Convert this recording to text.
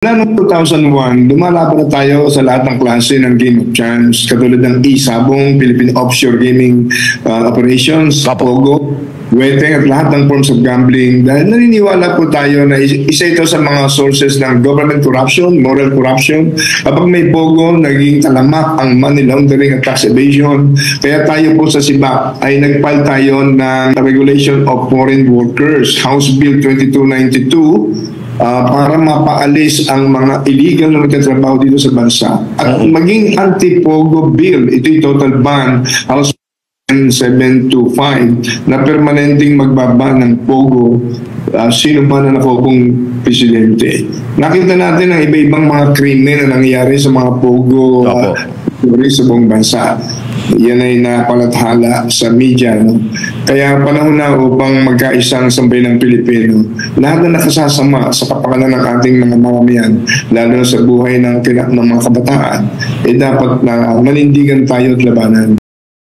Mula noong 2001, lumalaban na tayo sa lahat ng klase ng Game of Chance, katulad ng e-sabong, Philippine Offshore Gaming Operations, Pogo, Weteng at lahat ng forms of gambling. Dahil naniniwala po tayo na isa ito sa mga sources ng government corruption, moral corruption. Kapag may Pogo, naging talamak ang money laundering at tax evasion. Kaya tayo po sa SIBAC ay nag-file tayo ng Regulation of Foreign Workers, House Bill 2292, para mapaalis ang mga illegal na nagtatrabaho dito sa bansa. At maging anti-Pogo bill, ito'y total ban, House 725, na permanenteng magbaba ng Pogo sino ba na nakupong presidente. Nakita natin ang iba-ibang mga krimen na nangyayari sa mga Pogo sa buong bansa. Yan ay napalathala sa media. No? Kaya panahon na upang magkaisang sambayanang Pilipino, lahat na nakasasama sa kapakanan ng ating mga mamamayan, lalo sa buhay ng mga kabataan, dapat na manindigan tayo at labanan.